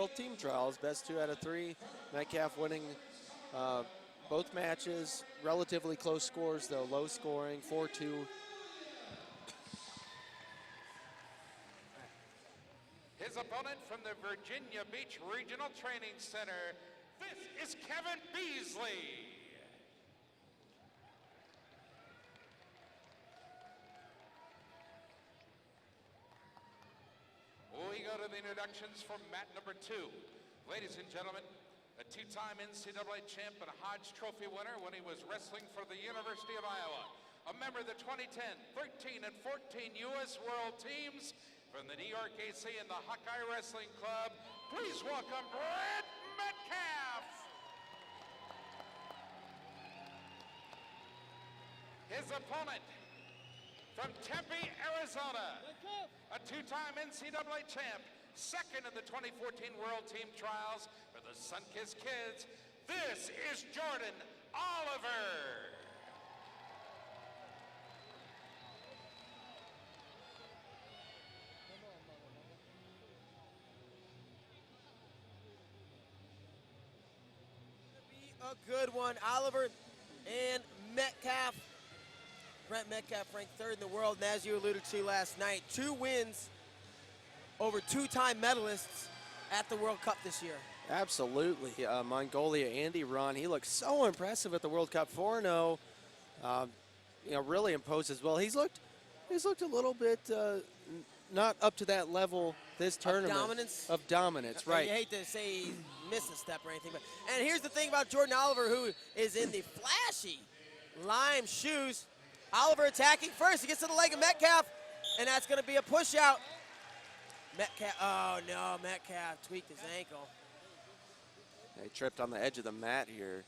World Team Trials, best 2 out of 3. Metcalf winning both matches. Relatively close scores, though, low scoring, 4-2. His opponent from the Virginia Beach Regional Training Center, this is Kevin Beasley. We go to the introductions for mat number 2. Ladies and gentlemen, a 2-time NCAA champ and a Hodge Trophy winner when he was wrestling for the University of Iowa. A member of the 2010, 13, and 14 U.S. World Teams from the New York AC and the Hawkeye Wrestling Club. Please welcome Brent Metcalf. His opponent from Tempe, Arizona, a 2-time NCAA champ, second in the 2014 World Team Trials for the Sunkissed Kids. This is Jordan Oliver. A good one, Oliver and Metcalf. Brent Metcalf ranked 3rd in the world, and as you alluded to last night, 2 wins over 2-time medalists at the World Cup this year. Absolutely. Mongolia, Andy Ron, he looked so impressive at the World Cup, 4-0. You know, really imposed as well. He's looked a little bit not up to that level this tournament. Of dominance, right. You hate to say he missed a step or anything, but and here's the thing about Jordan Oliver, who is in the flashy lime shoes. Oliver attacking first. He gets to the leg of Metcalf, and that's going to be a push out. Metcalf, oh no, Metcalf tweaked his ankle. He tripped on the edge of the mat here.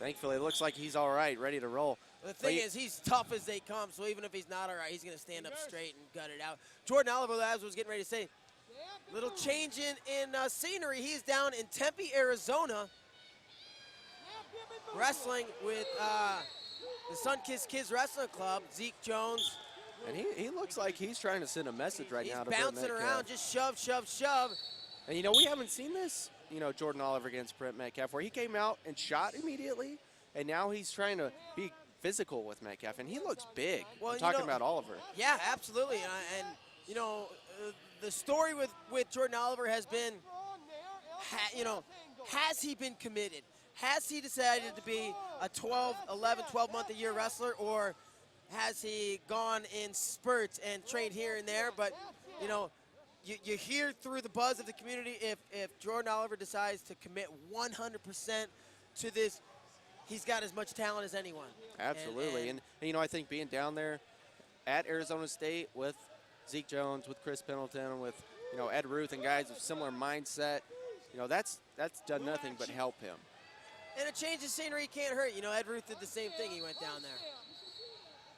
Thankfully, it looks like he's all right, ready to roll. The thing is, he's tough as they come, so even if he's not all right, he's going to stand up straight and gut it out. Jordan Oliver, as I was getting ready to say, little change in scenery. He's down in Tempe, Arizona, wrestling with the Sunkissed Kids Wrestling Club, Zeke Jones. And he looks like he's trying to send a message right now to Brent Metcalf. He's bouncing around, just shove, shove, shove. And, you know, we haven't seen this, you know, Jordan Oliver against Brent Metcalf, where he came out and shot immediately, and now he's trying to be physical with Metcalf, and he looks big. Well, I'm talking about Oliver. Yeah, absolutely. And you know, the story with Jordan Oliver has been, you know, has he been committed? Has he decided to be a 12-month-a-year wrestler, or has he gone in spurts and trained here and there? But, you know, you hear through the buzz of the community, if Jordan Oliver decides to commit 100% to this, he's got as much talent as anyone. Absolutely. And you know, I think being down there at Arizona State with Zeke Jones, with Chris Pendleton, with, you know, Ed Ruth and guys of similar mindset, you know, that's done nothing but help him. And a change of scenery can't hurt. You know, Ed Ruth did the same thing. He went down there.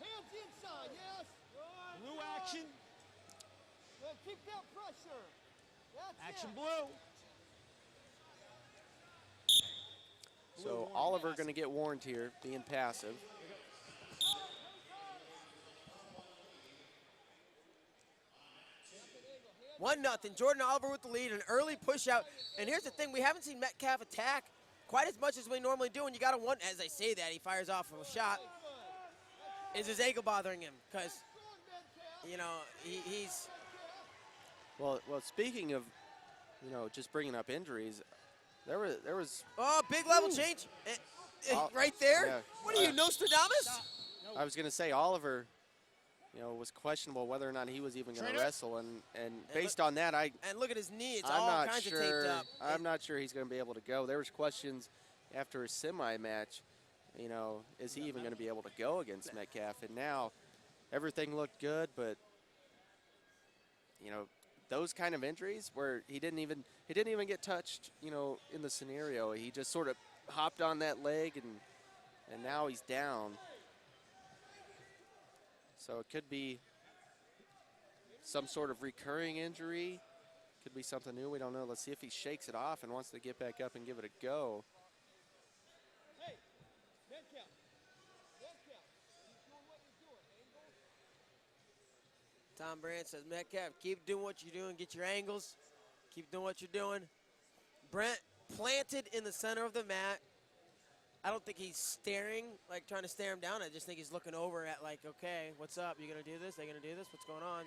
Hands inside, yes. Blue action. Keep that pressure. That's action blue. So Oliver going to get warned here, being passive. 1-0. Jordan Oliver with the lead, an early push out. And here's the thing, we haven't seen Metcalf attack quite as much as we normally do. And you got to wonder, as I say that, he fires off a shot. Is his ankle bothering him? Because, you know, he's... Well, speaking of, you know, just bringing up injuries, there was. Oh, big level change, right there. Yeah. What are you, Nostradamus? I was going to say Oliver, you know, was questionable whether or not he was even going to wrestle, and based on that, and look at his knee; it's all kinds of taped up. I'm not sure he's going to be able to go. There was questions after his semi-match. You know, is he even going to be able to go against Metcalf? And now, everything looked good, but you know, those kind of injuries where he didn't even get touched, you know, in the scenario. He just sort of hopped on that leg, and now he's down. So it could be some sort of recurring injury. Could be something new. We don't know. Let's see if he shakes it off and wants to get back up and give it a go. Hey, Metcalf. Metcalf, keep doing what you're doing. Angle. Tom Brandt says, Metcalf, keep doing what you're doing. Get your angles. Keep doing what you're doing. Brent planted in the center of the mat. I don't think he's staring, like trying to stare him down. I just think he's looking over at like, okay, what's up? You gonna do this? They gonna do this? What's going on?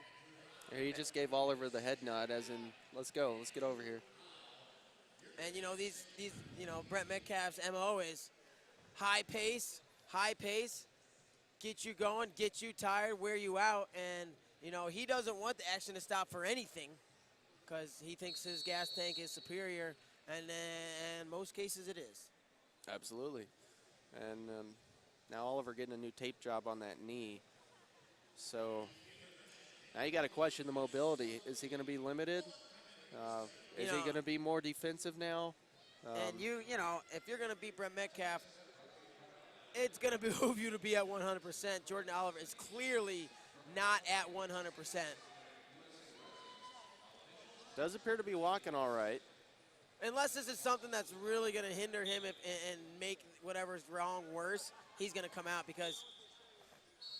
He just gave Oliver the head nod, as in, let's go, let's get over here. And you know these Brent Metcalf's MO is high pace, get you going, get you tired, wear you out, and you know he doesn't want the action to stop for anything, because he thinks his gas tank is superior, and in most cases it is. Absolutely. And now Oliver getting a new tape job on that knee. So now you got to question the mobility. Is he going to be limited? Is he going to be more defensive now? And you know, if you're going to beat Brent Metcalf, it's going to behoove you to be at 100%. Jordan Oliver is clearly not at 100%. Does appear to be walking all right. Unless this is something that's really going to hinder him and make whatever's wrong worse, he's going to come out, because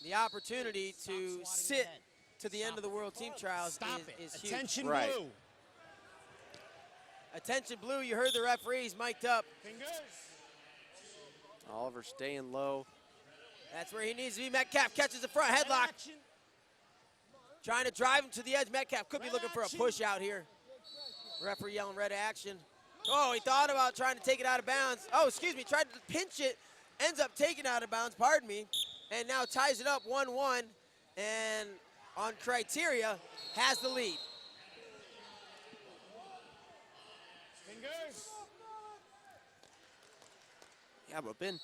the opportunity to sit to the end of the World Team Trials is huge. Attention, Right. blue. Attention, blue. You heard the referees mic'd up. Fingers. Oliver staying low. That's where he needs to be. Metcalf catches the front headlock. Action. Trying to drive him to the edge. Metcalf could be Red looking for a action. push out here. Referee yelling red action. Oh, he thought about trying to take it out of bounds. Oh, excuse me, tried to pinch it. Ends up taking it out of bounds, pardon me. And now ties it up 1-1. And on criteria, has the lead. Fingers. Yeah, but been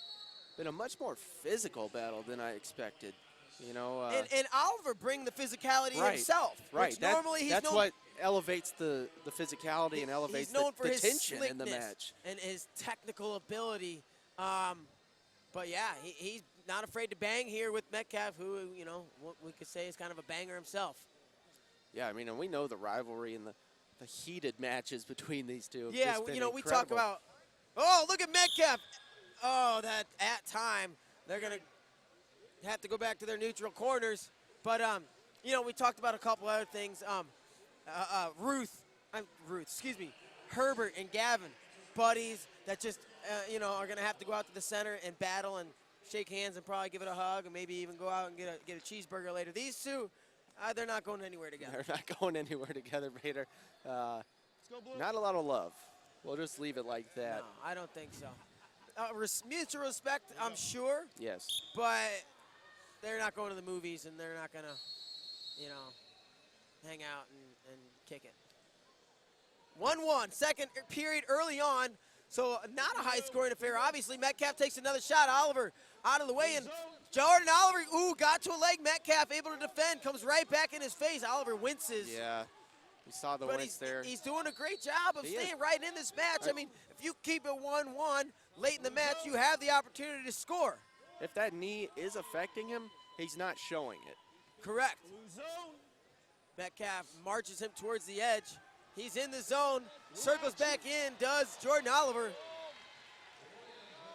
a much more physical battle than I expected. You know. And Oliver bring the physicality Right, himself. Right. Which normally he's that's known, what elevates the physicality and elevates he's known for the his tension in the slickness match. and his technical ability. But yeah, he's not afraid to bang here with Metcalf, who, you know, what we could say is kind of a banger himself. Yeah, I mean, and we know the rivalry and the heated matches between these two. have Yeah, just been you know, we talk incredible. about, oh, look at Metcalf. Oh, that at time, they're going to have to go back to their neutral corners. But, you know, we talked about a couple other things. Herbert and Gavin, buddies that just, you know, are going to have to go out to the center and battle and shake hands and probably give it a hug and maybe even go out and get a cheeseburger later. These two, they're not going anywhere together. They're not going anywhere together, Vader. Let's go, blue. Not a lot of love. We'll just leave it like that. No, I don't think so. Mutual respect, I'm sure, Yes. but they're not going to the movies and they're not going to, you know, hang out and kick it. 1-1, second period early on, so not a high-scoring affair. Obviously, Metcalf takes another shot. Oliver out of the way, and Jordan Oliver, got to a leg. Metcalf able to defend, comes right back in his face. Oliver winces. Yeah. We saw the But wince there. he's doing a great job of He is. staying right in this match. I mean, if you keep it 1-1 late in the match, you have the opportunity to score. If that knee is affecting him, he's not showing it. Correct. Blue zone. Metcalf marches him towards the edge. He's in the zone, circles back in, does Jordan Oliver.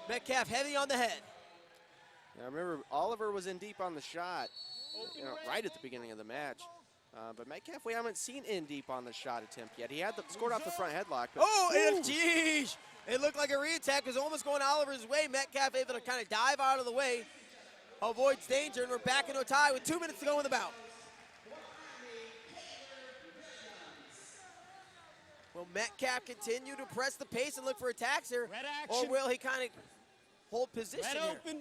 Metcalf heavy on the head. Now remember, Oliver was in deep on the shot, right at the beginning of the match. But Metcalf, we haven't seen in deep on the shot attempt yet. He had scored off the front headlock. But And geez, it looked like a re-attack. It was almost going Oliver's way. Metcalf able to kind of dive out of the way, avoids danger, and we're back into a tie with 2 minutes to go in the bout. Will Metcalf continue to press the pace and look for attacks here? Red Or action. will he kind of hold position Red here? open.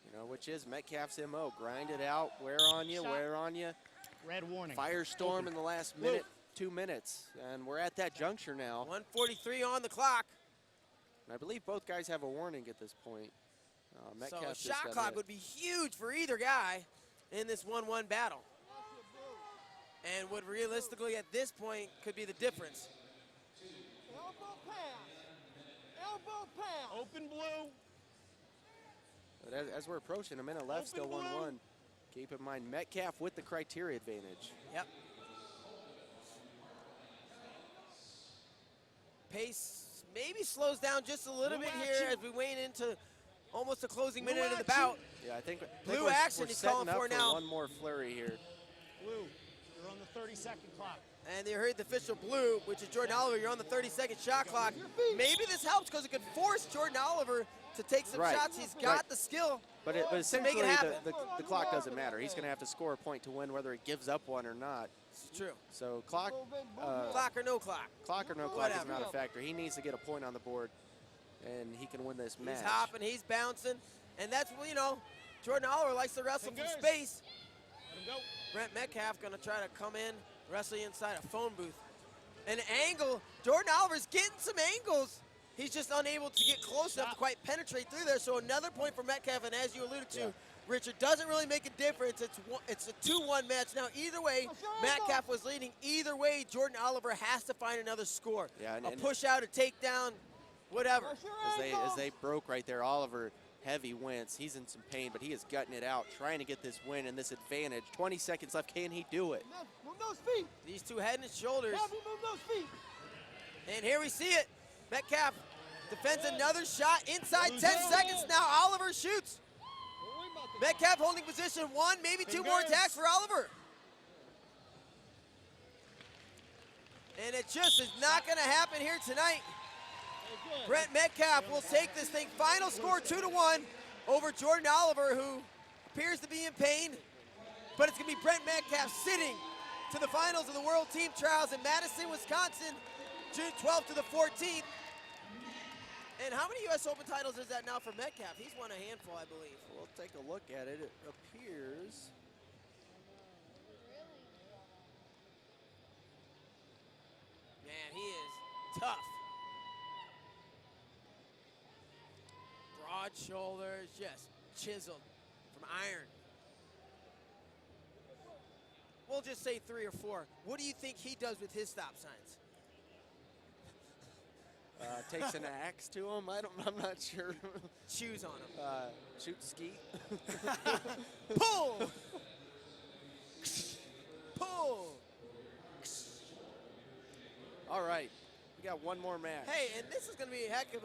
You know, which is Metcalf's MO. Grind it out, wear on you, Shot. wear on you. Red warning. Firestorm in the last minute, 2 minutes. And we're at that juncture now. 1:43 on the clock. And I believe both guys have a warning at this point. So Metcalf a just shot got clock hit. would be huge for either guy in this 1-1 battle. And would realistically at this point could be the difference. Elbow pass. Elbow pass. Open blue. But as we're approaching a minute left, still Open 1-1. Keep in mind, Metcalf with the criteria advantage. Yep. Pace maybe slows down just a little Blue bit here action. as we wane into almost the closing Blue minute of the action. bout. Yeah, I think Blue we're, action we're he's setting calling up for now. one more flurry here. Blue. You're on the 30-second clock. And you heard the official blue, which is Jordan Oliver. You're on the 30-second shot clock. Maybe this helps because it could force Jordan Oliver to take some shots. He's got the skill. But essentially, the clock doesn't matter. He's going to have to score a point to win, whether he gives up one or not. It's true. So clock or no clock. Clock or no clock is not a factor. He needs to get a point on the board, and he can win this match. He's hopping, he's bouncing, and that's, you know, Jordan Oliver likes to wrestle from space. Let him go. Brent Metcalf going to try to come in, wrestling inside a phone booth. An angle. Jordan Oliver's getting some angles. He's just unable to get close enough to quite penetrate through there. So another point for Metcalf, and as you alluded to, Richard, doesn't really make a difference. It's a 2-1 match. Now, either way, Metcalf was leading. Either way, Jordan Oliver has to find another score. Yeah, a push out, a takedown, whatever. As they broke right there, Oliver heavy wins. He's in some pain, but he is gutting it out, trying to get this win and this advantage. 20 seconds left. Can he do it? Move those feet. These two head and shoulders. Move those feet. And here we see it. Metcalf defends another shot inside 10 seconds. Now Oliver shoots. Metcalf holding position 1, maybe 2 more attacks for Oliver. And it just is not going to happen here tonight. Brent Metcalf will take this thing. Final score 2-1 over Jordan Oliver, who appears to be in pain. But it's going to be Brent Metcalf sitting to the finals of the World Team Trials in Madison, Wisconsin, June 12th to the 14th. And how many U.S. Open titles is that now for Metcalf? He's won a handful, I believe. We'll take a look at it. It appears. Man, he is tough. Broad shoulders, just chiseled from iron. We'll just say 3 or 4. What do you think he does with his stop signs? Takes an axe to him. I'm not sure. Shoes on him. Shoot ski. Pull! Pull! All right. We got one more match. Hey, and this is going to be a heck of a